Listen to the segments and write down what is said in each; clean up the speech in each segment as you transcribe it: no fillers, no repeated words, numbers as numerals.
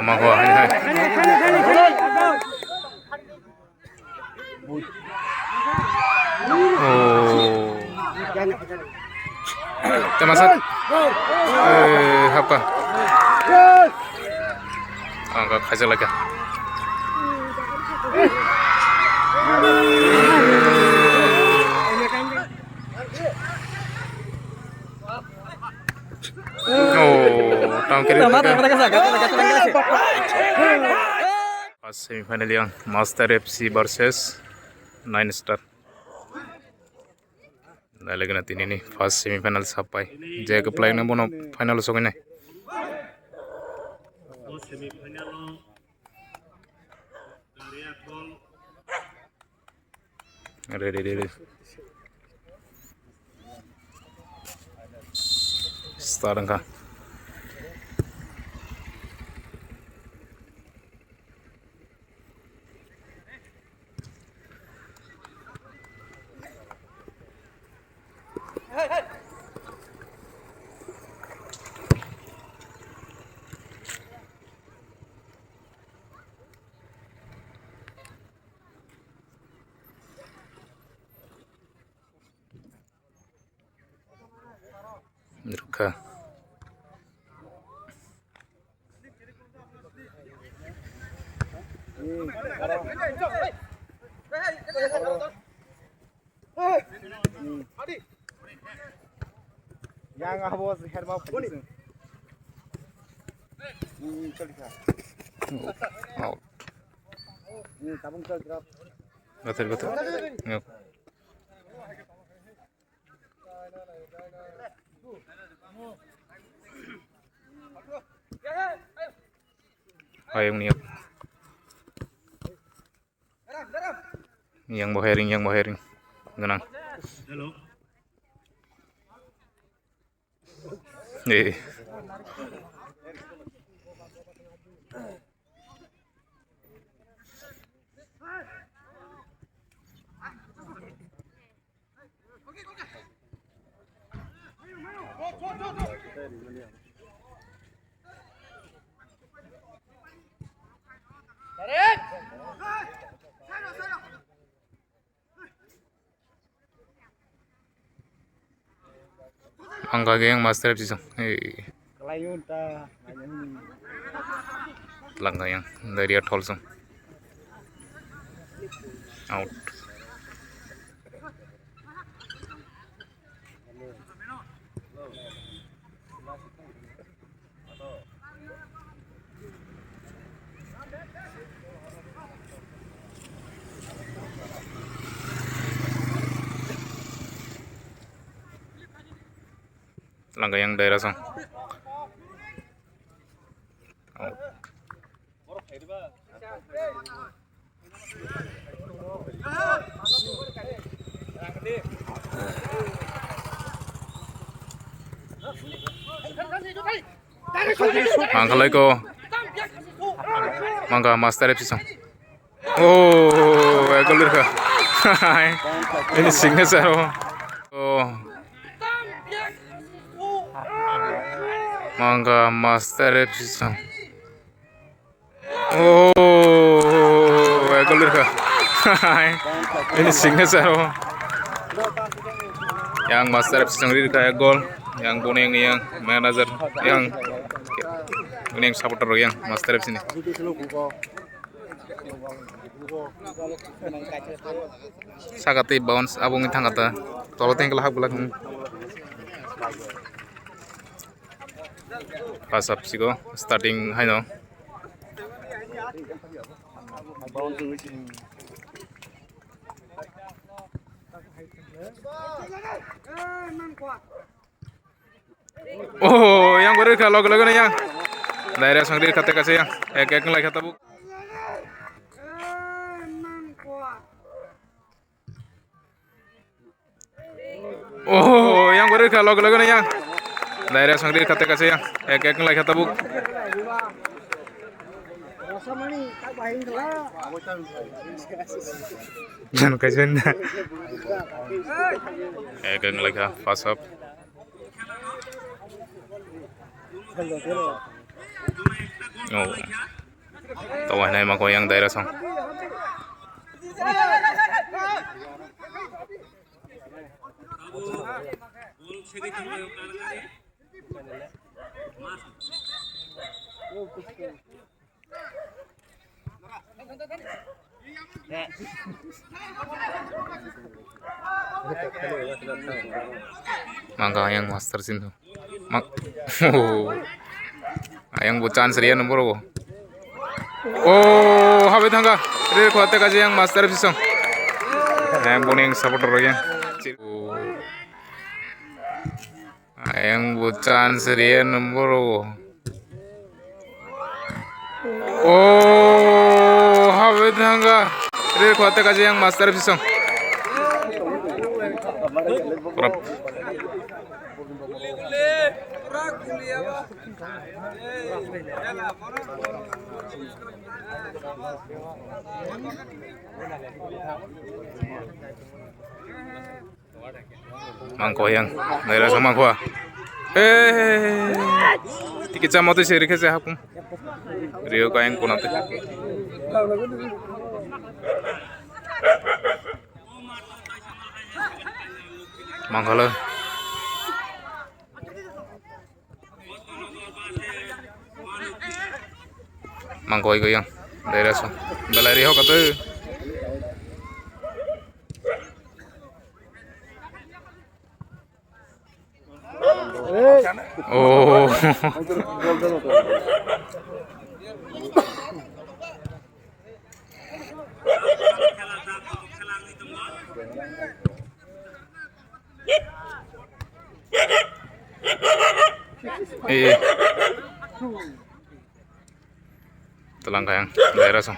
Mangko hai. Oh. Temasat. Apa? Angka khajal lagi. Semifinal yang Master FC versus 9 Star. Lagi nanti ini first semifinal sampai. Jaga play na bono final sokene. Ready. Start angka. Nurka. Yang abos herma polisi. Out. Tabung chal drop. Betul. Yuk. Ayong niyak. Yang bohering. Ganang. Hello. Angka yang Master FC sang. Kelayun ta. Langkah yang dari Tol sang. Out. Langkah yang daerah sang. Out. Angka lagi ko. Mangga Master FC sang. Oh, gol ka. Ini signature. Oh. Mangga Master FC sang. Oh, gol ka. Ini signature. Yang Master FC sang kayak gol. Yang kuning nih yang manager yang ini yang supporter yang Master FC ini. Sakati bounce abung itang kata. Tolo tinggal hak bulat. Pas up sih go starting high no. Oh, yang baru kalau nih yang daerah sangdir kata kasih yang ek lagi kata bu. Oh, yang baru kalau nih yang daerah sangdir kata kasih yang ek lagi kata bu. Jangan kasihan. Ek lagi pass up. Oh, tawa na yung mga yang daerah song. Mangga yang master sin tuh. Yang bucan serian nomor. Oh, habis tangga. Ini kuatnya kaji yang master pisang. Yang boning supporter ya. Yang bucan serian nomor. Oh, habis tangga. Ini kuatnya kaji yang master pisang. Mangko yang daerah sama gua. Tiket sama tuh sih saya aku. Rio kayak pun nanti. Mangkala. Mangko itu yang daerah so. Balai ho kata. Oh. Telang kayang daerah song.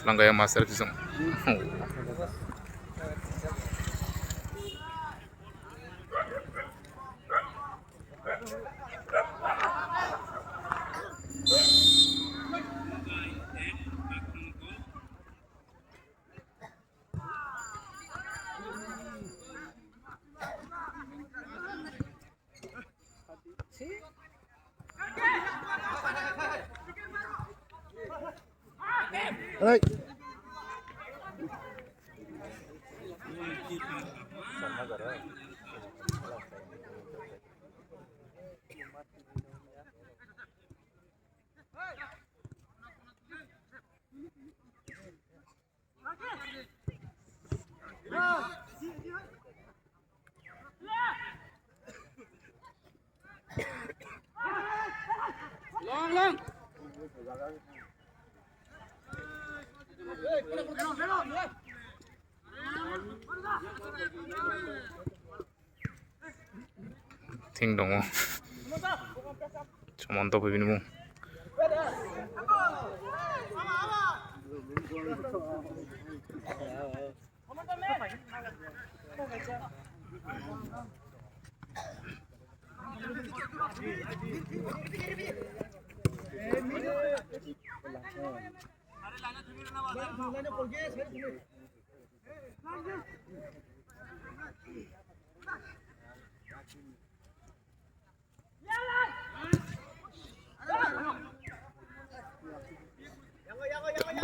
Telang kayang master song. Hey. Long. Ting dong. Cuman tuh begini mu.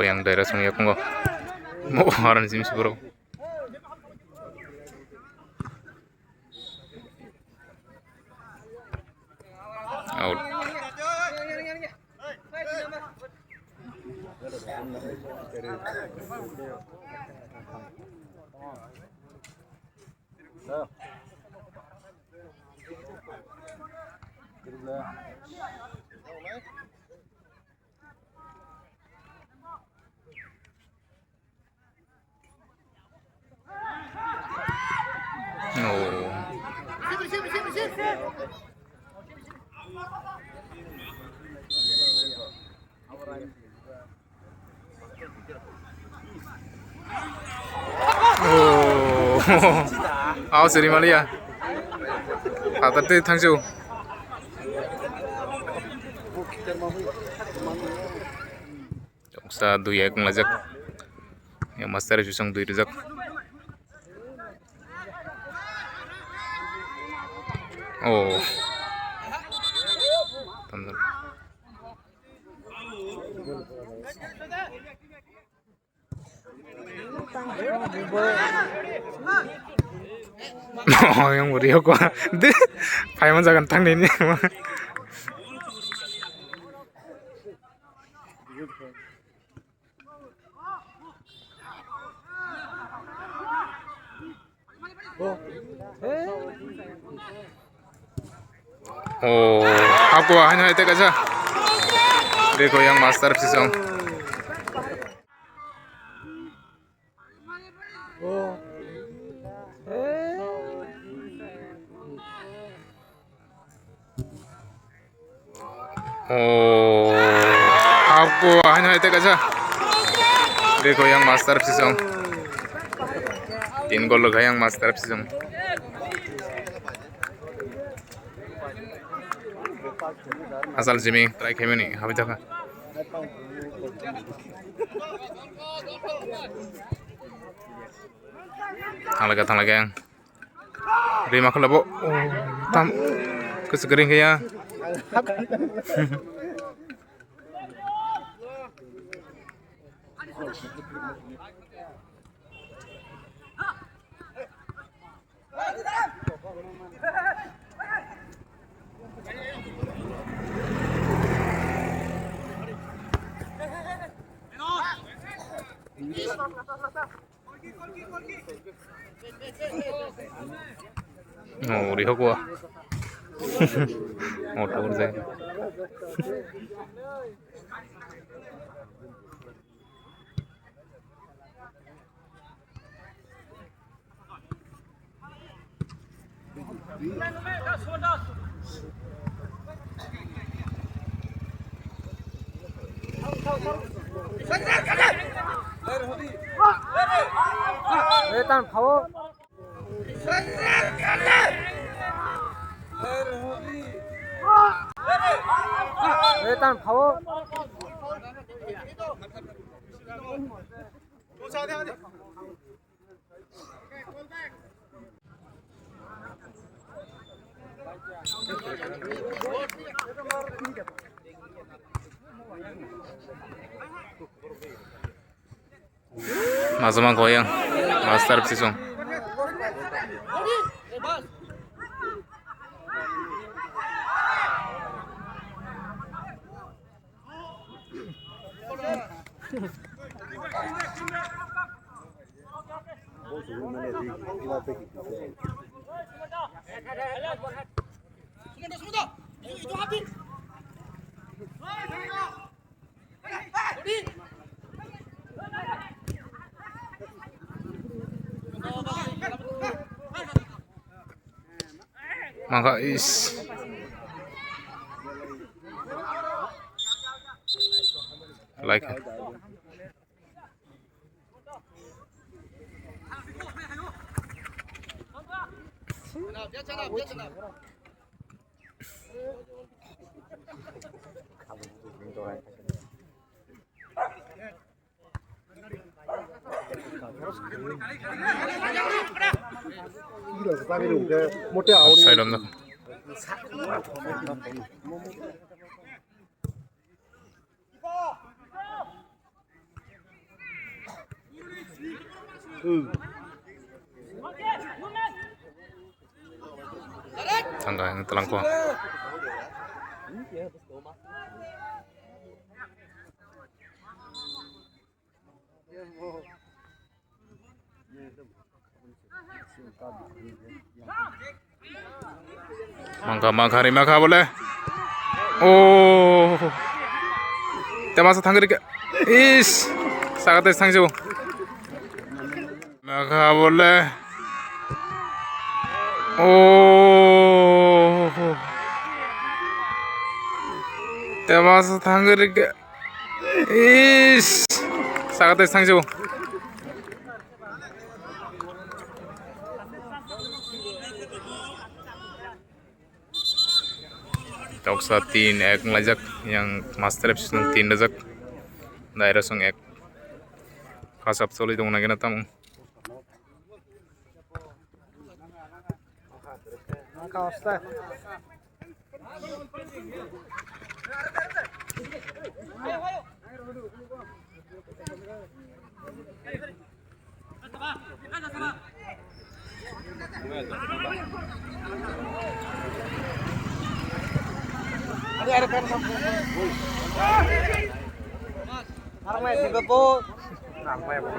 Yang daerah sungai aku nggak mau orang sini bro. Out. Awas dari Malia. Patah deh tangsu. Sa 2-1 lajak. Yang Master FC sang 2 rejak. Oh. Tandal. Oh, yang Rio ko. Di. Paiman jagan tang ni. Oh, aku hanya itu aja. देखो yang Master FC song. Oh, aku hanya itu aja. देखो yang Master FC song. 3 gol लगाए yang Master FC song. Asal Jimmy try kami ni, habis dah. Thang laga yang. Rima kalau bo, tam kesegering kaya. Oh, lihat gua. Motor saya. 일단 파워. 일단 파워. Masaman goyang Master FC song. Maka is like outside on the tangga yang telangko. Mangka boleh. Oh, temasa tangger ke? Is, sangat tangju. Mangka boleh. Oh, temasa tangger ke? Is, sangat tangju. Toksa 3-1 lajak yang Master FC 3 lajak daerah song 1 kasap soli dong nagina tamu Costa. Ramai tiga po. Ramai po.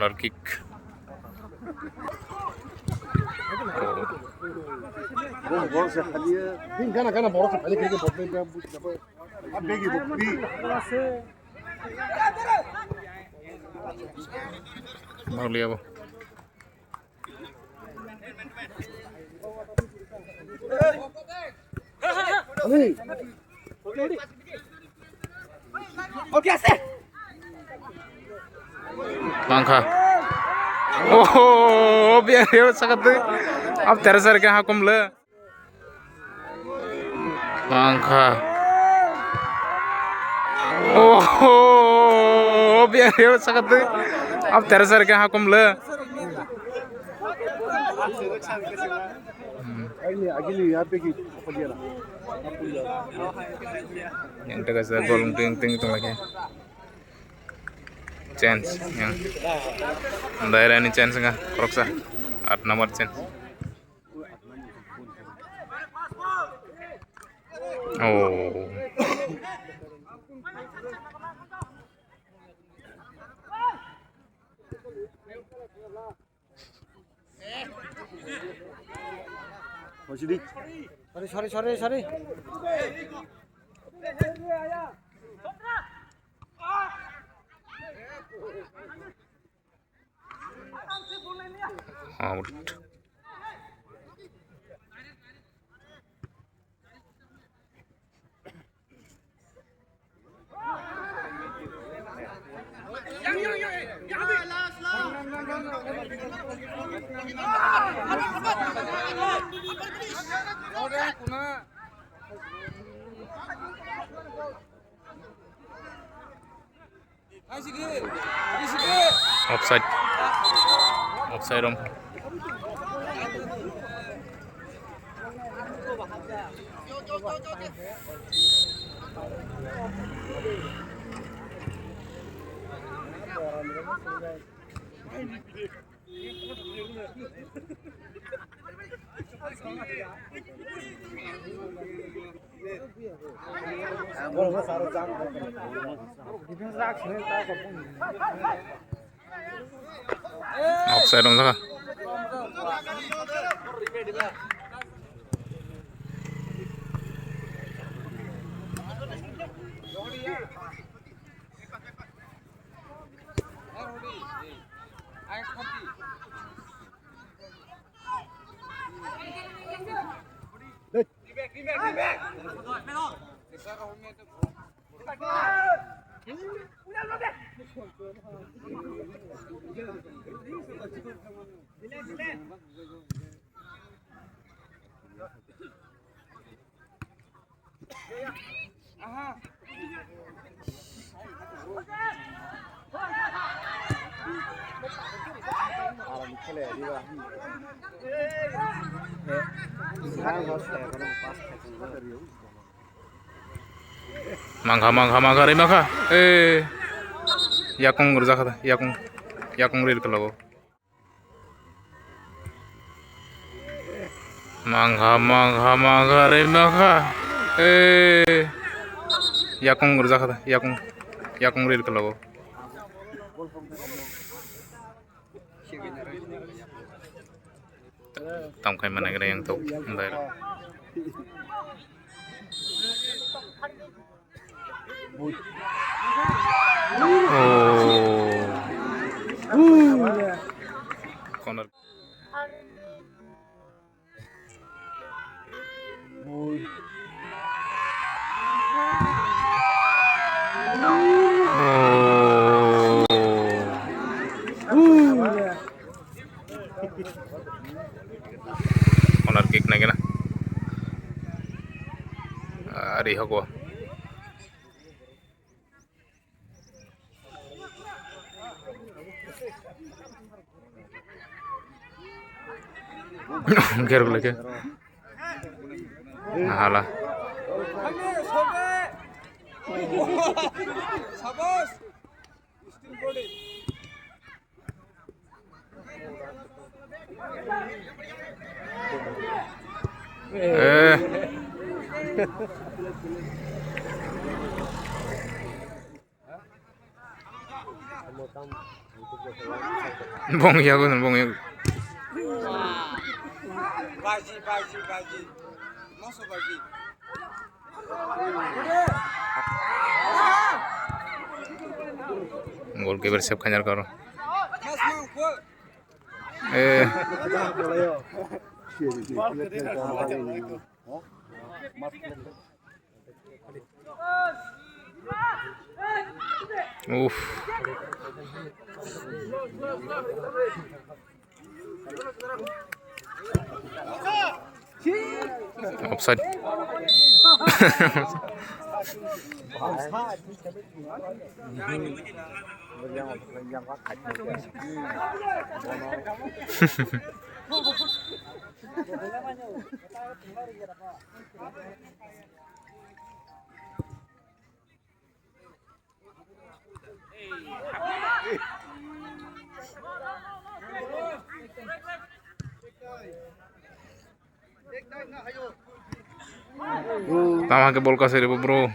corner kick mau lihat apa Langkah. Oh, biar dia sangat tuh. Ab terasar ke hakum le. Langkah. Oh, biar dia sangat tuh. Ab terasar ke hakum le. Yang tegas gol ting itu lagi. Chance yang daerah ini chance nggak Kroksa 8 nomor chance oh Sorry. out offside om offside om saka mangga remaka yakung urjakada yakung ril kalago mangga remaka yakung urjakada yakung ril kalago tangkai mana kira yang tahu daerah corner Corner kick na gina. Ari hago. Ger lagi. Hala. Bong ya gue bong ya. Baji. Masuk baji. Goalkeeper siap kanjar karo. Offside. Tama ke bol kasih bro.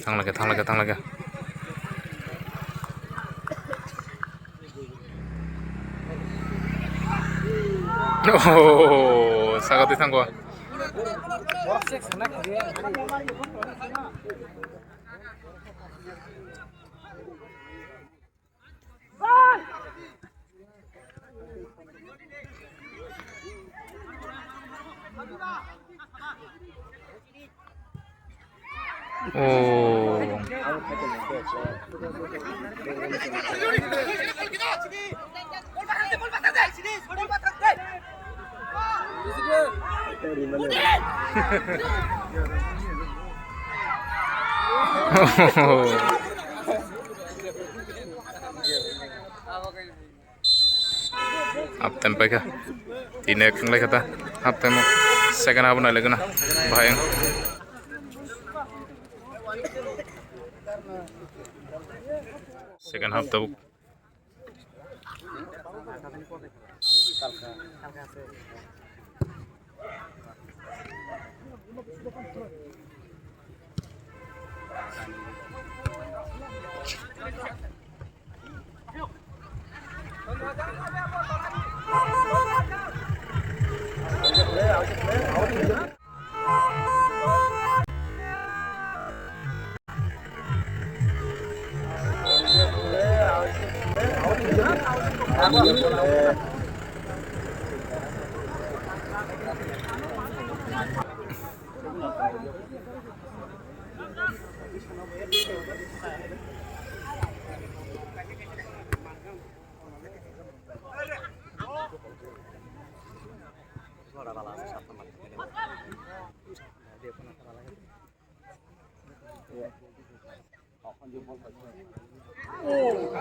Thang lagi. Oh, sangat disang gua. Oh. Up tempo ka. Tinek ng lagi kata. Up tempo. Second half na lagi na. Bahayang. Second half tabuk.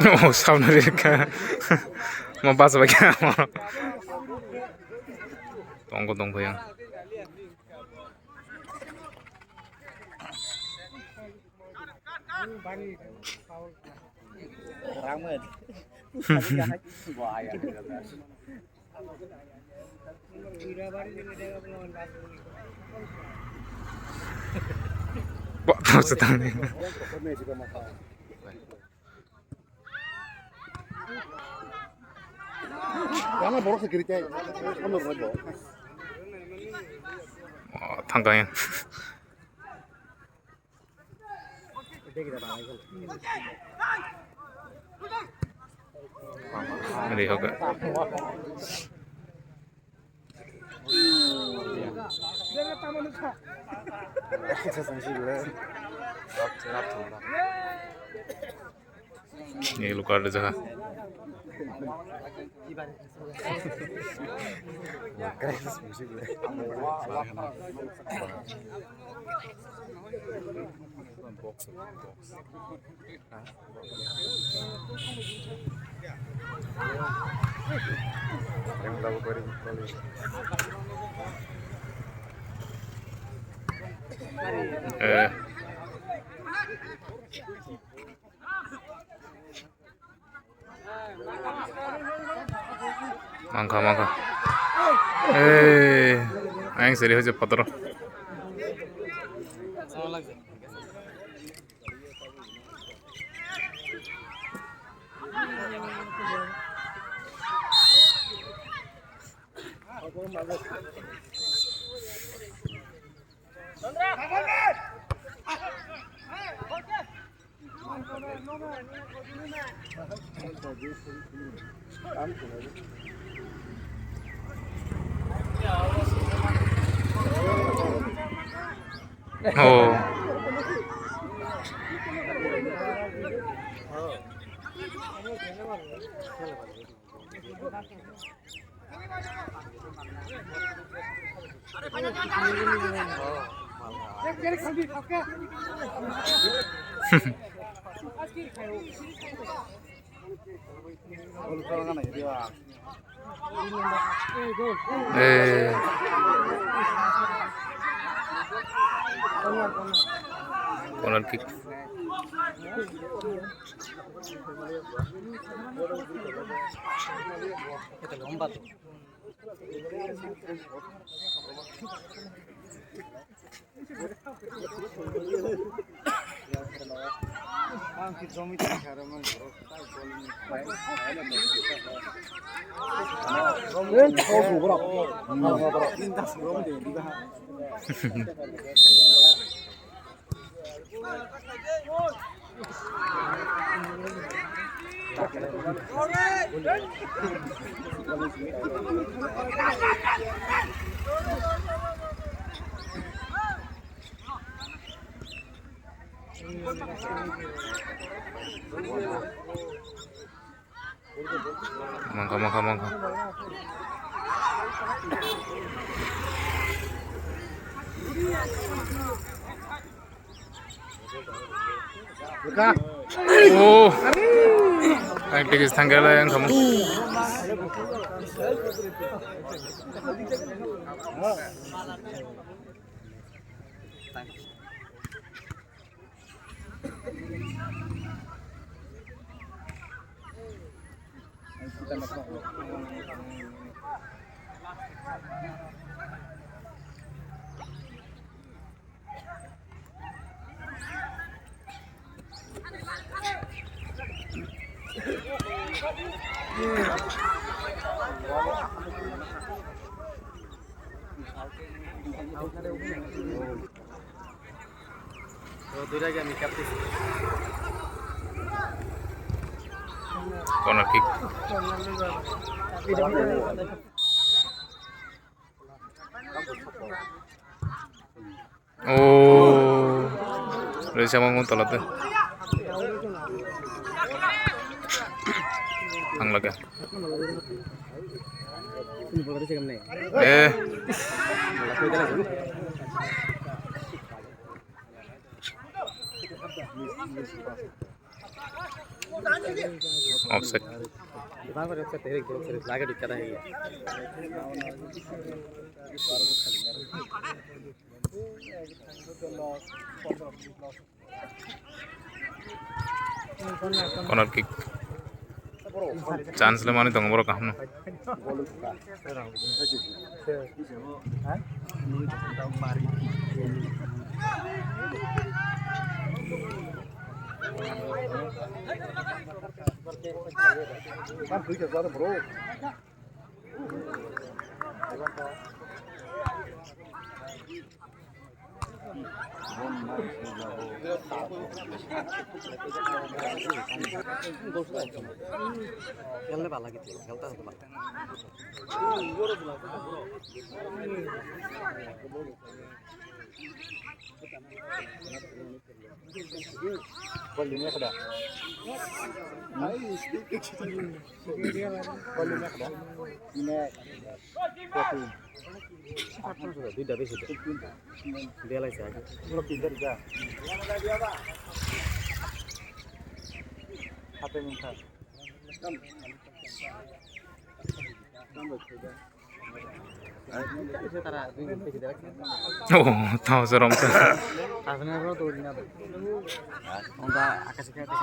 Oh, sauna ka. Mabasa ba kaya mo? Tunggu yang. Pak, tahu setang ni. Jangan boros sekiranya, kamu boros. Oh, tangkangnya. Ready होगा ये लोग card जगह mangka aing serius aja patro oh corner kick mangka oh aktivis tanggal yang kamu corner kick oh dari siapa nguntul tuh ang laga offset corner kick chance le mani tong boro kahno খেললে ভালো লাগে খেলতে হতো ভালো দুইটা বেশি দেয়া লাগছে আগে হাতে মিঠা তারা দুই মিনিট বেশি দেওয়া Oh, tahu seram tuh. আসলে আমরা তো দিনা তো আমরা আকাশে খেতে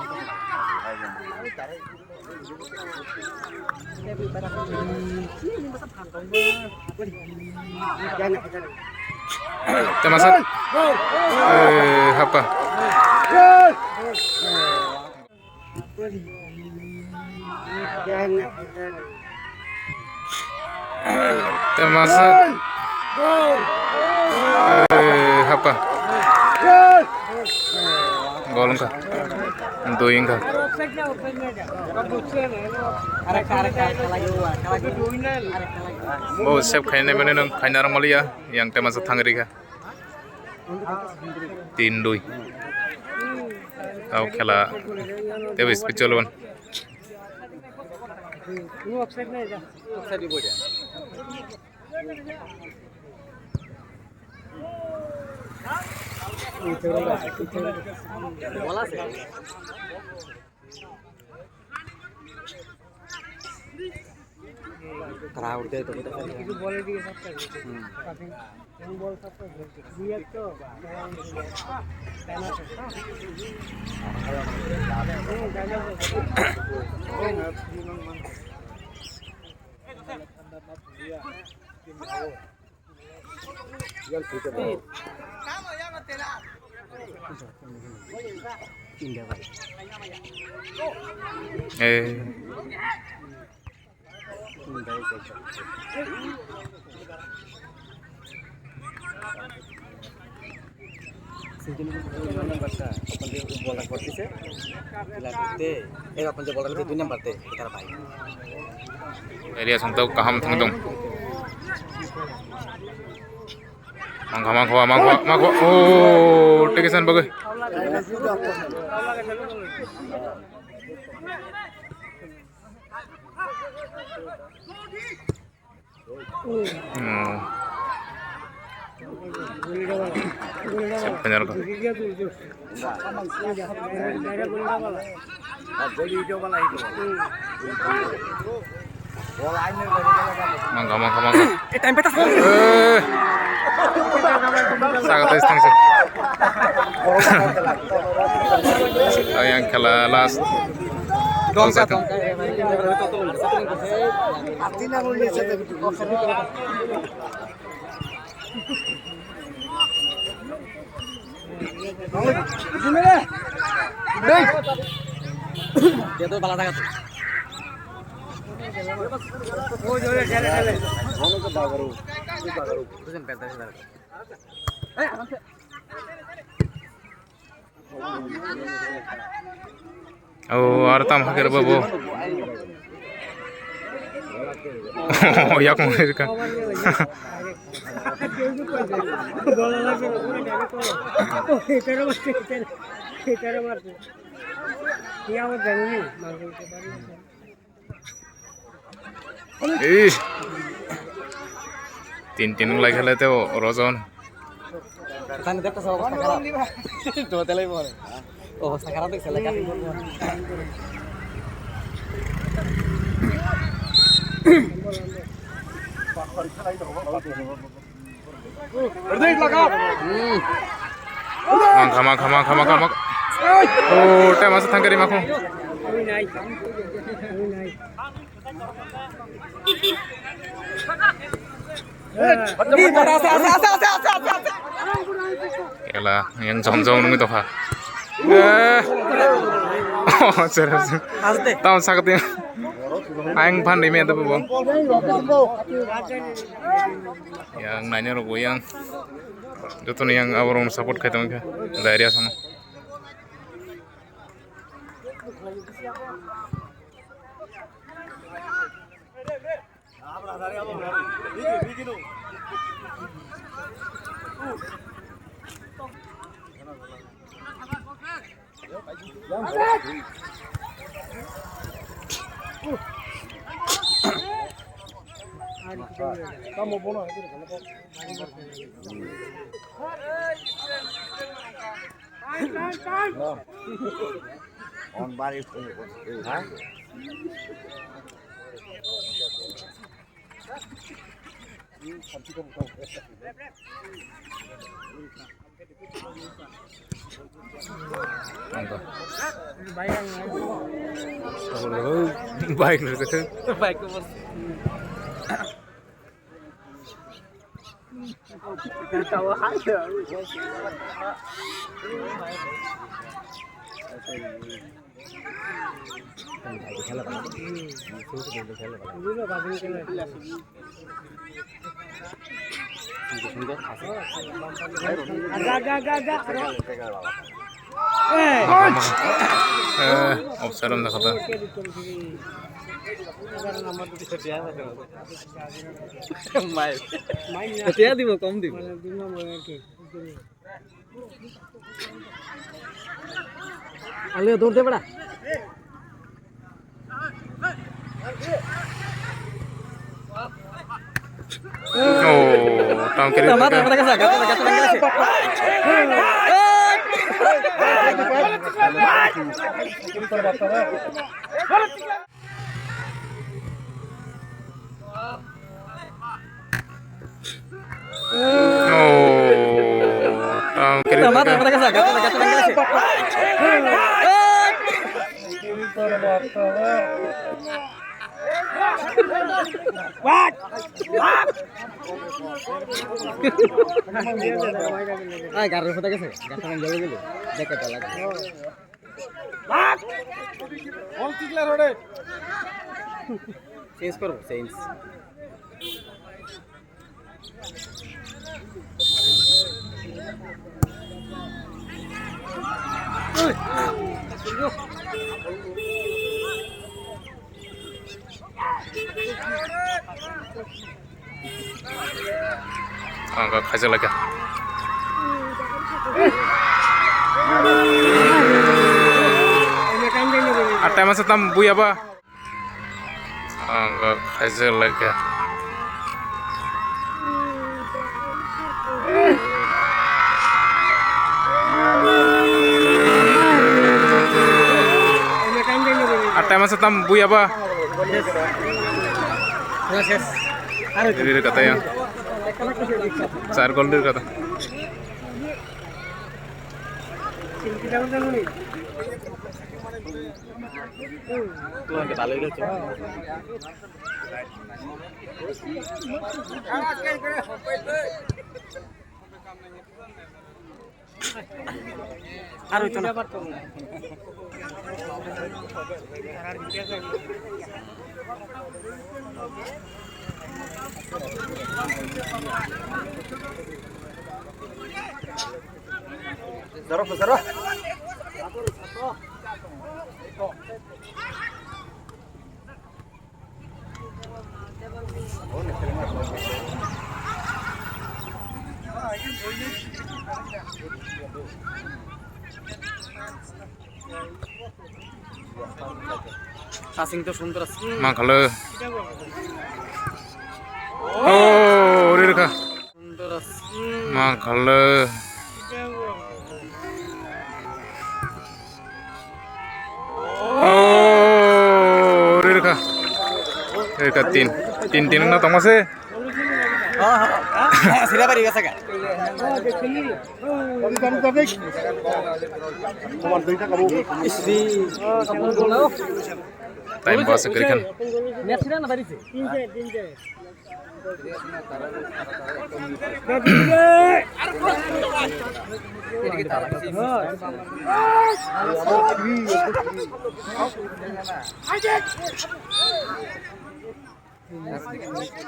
Temasat. Apa? Temasat. Apa? Gol enggak? Doing enggak? Oh, siap kayaknya mana neng kayaknya orang Malaysia yang Temasat Tangerika. Tindui. Tahu kela. Tapi spesialan. bola sih terau deh itu kita itu boleh di satu yang bola satu dia tuh bola kortisnya dilatih apa bola itu nomor teh kita baik Area santau kaham tangdong. Mangkwa. Oh, tegesan bagus. Benar kok. Mangga. Sangat istang sih. Yang kala last. Gol satu. dia tuh balas sangat Oh, artam hakir bobo. Oh, yak mau itu kan. Tin lagi खेले थे वो रोज़ोन Tanya dia kesel ọবস্থা খারাপ dua tele boleh অবস্থা খারাপ দেখছে লেখা Mangka. Oh, Temasat Tangerima aku. Yalah, yang jauh nunggu tuh pak. Oh, serius. Tahun sakitnya. Aing pandai main tapi bang. Yang nanya lo gue yang itu nih yang orang support kayak teman dari sana. On bari ha baik dari situ. Baik bos. Tahu aja. Agak. Observan দেখাতা কেতিয়া দিব কম দিব আলে দৌড়তে পড়া oh tangkir গাড়ির কথা গেছে গাড়িটা জলে গেল দেখে তো লাগে চেঞ্জ করবো change angka kaca lagi ada masa tambu ya pak angka kaca lagi ada masa tambu ya pak diri katanya 4 gol dir kata Zaro. Kasing tuh suntur. Makalo. Oh, udah kah? Suntur. Makalo. Oh, udah kah? Udah tin na tong masih. Sila bari gasa ka. Time pass kerikan. Match sila na bari se.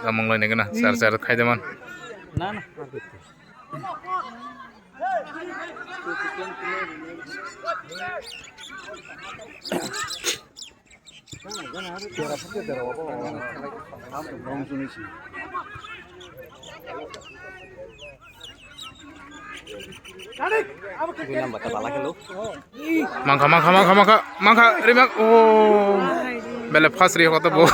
Gamang lain kena, sar khai deman. Na. Mangka rimak oh bele fast ri kata bo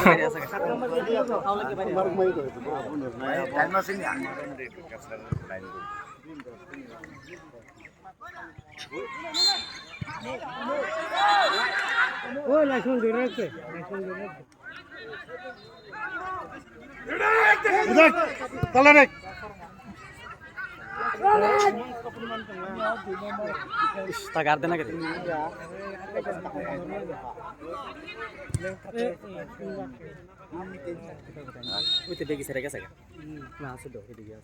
tagar dena gitu. Itu dia kisah mereka saja. Nah, sudah itu dia.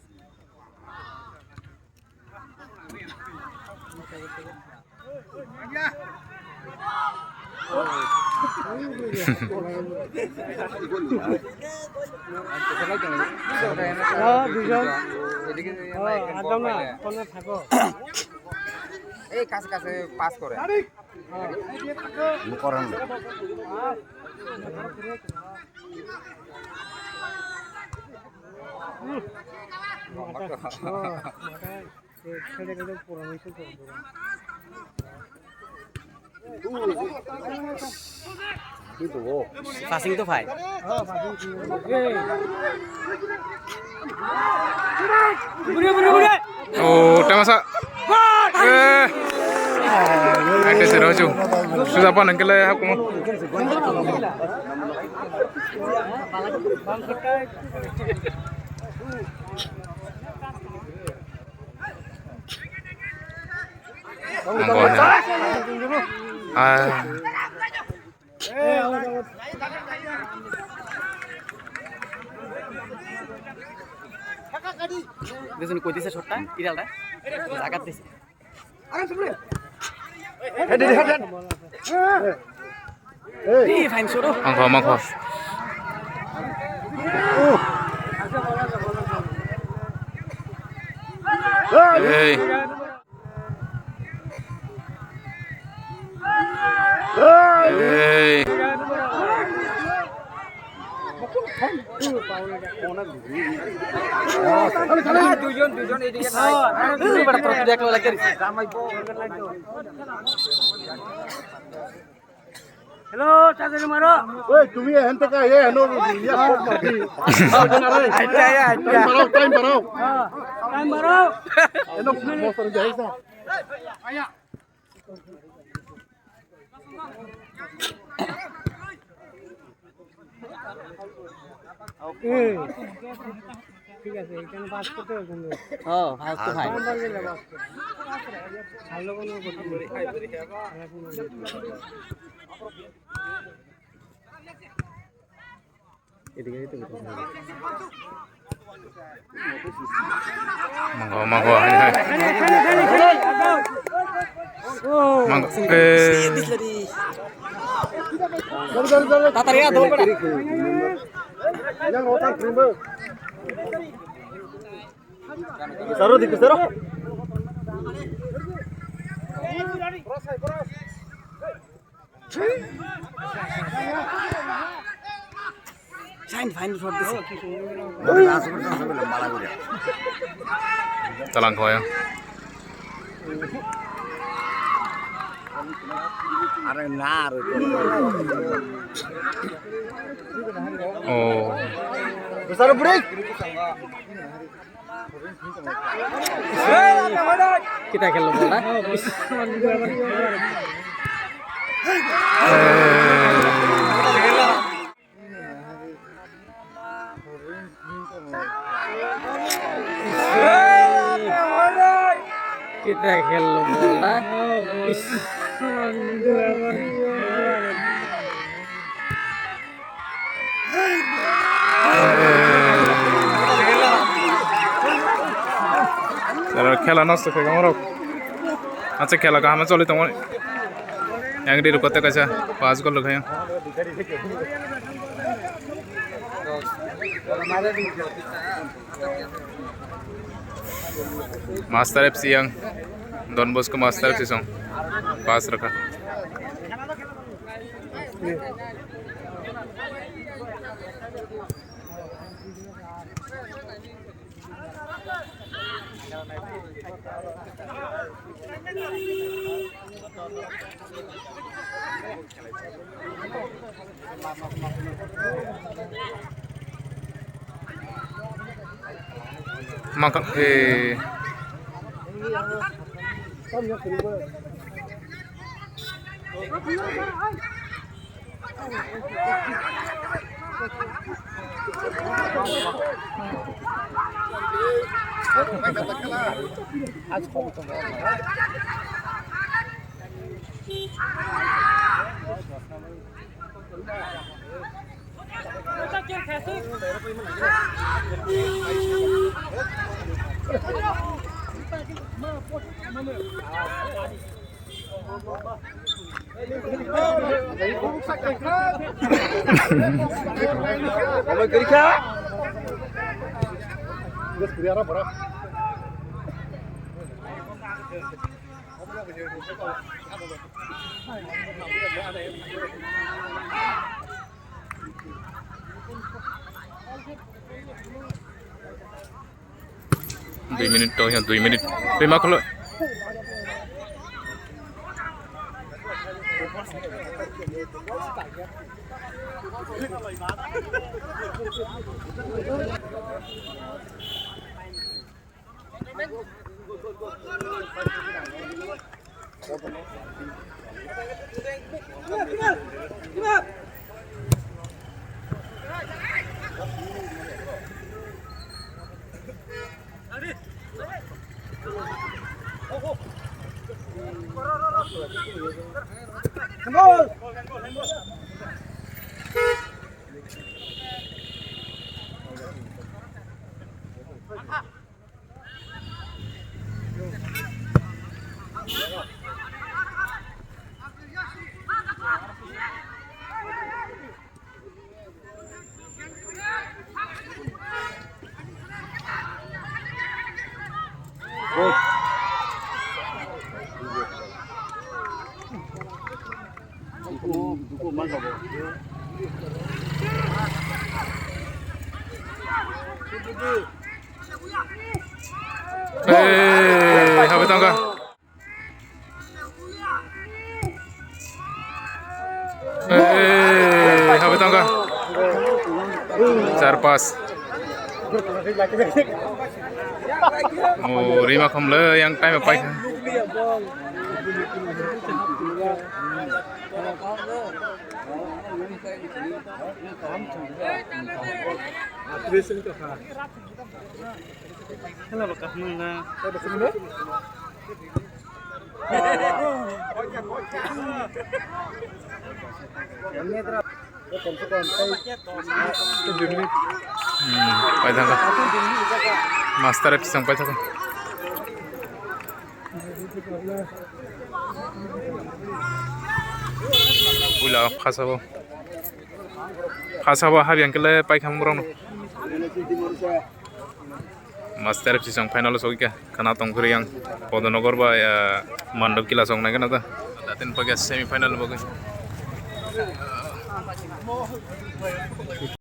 এই কাছে কাছে pass করে করেন Passing itu fine. oh temasa ada seroju sudah apa nengkel ya aku mau দেখুন কই দিছে শটটা ইরালটা জাগাত দিছে এই ফাইন শুরু mangko hey hey দুজন এদিকে নাই তুই বড় প্রতি দেখলো লাগে হ্যালো চাচা মারো ওই তুমি এখান থেকে এ হেনো ইয়া সব মাটি টাইম বাড়াও এনো মোটর যাইছা ঠিক আছে এখানে পাস করতে হবে কিন্তু হ্যাঁ ভালো তো ভাই নাম্বার গেলে পাস করতে ভালো কোনো কথা নেই এদিকে তো mangko তাড়াতাড়ি আ দৌড় পড়া yang otak terima Saro dikit saro Fine, fine for this. talang ko ya Are nar oh Saro break Kita খেললো বল না kita খেললো বল না খেলা নষ্ট করে আমার আচ্ছা খেলা কামে চলে তোমার এক দেড় করতে কাছে 5 গোল খায় master FC yang Don Bosco Master Sisong. Pass raka. Makan Omong kerja. Gus kuriara bara. Dua minit toh ya 2 minit. Lima kalau. Duku mangga bo. Habis tangga. Habis tangga. Pas. Oh, Rima kamle yang time apa? Paitang ka. Master episang paitang ka. Ula khasabo. Khasabo habi angkele paikam murong. Master episang final sogi ka. Kana tongkuri yang Podonogor ba ya mandop kila song na kana ta. Datin pag semi final bagus.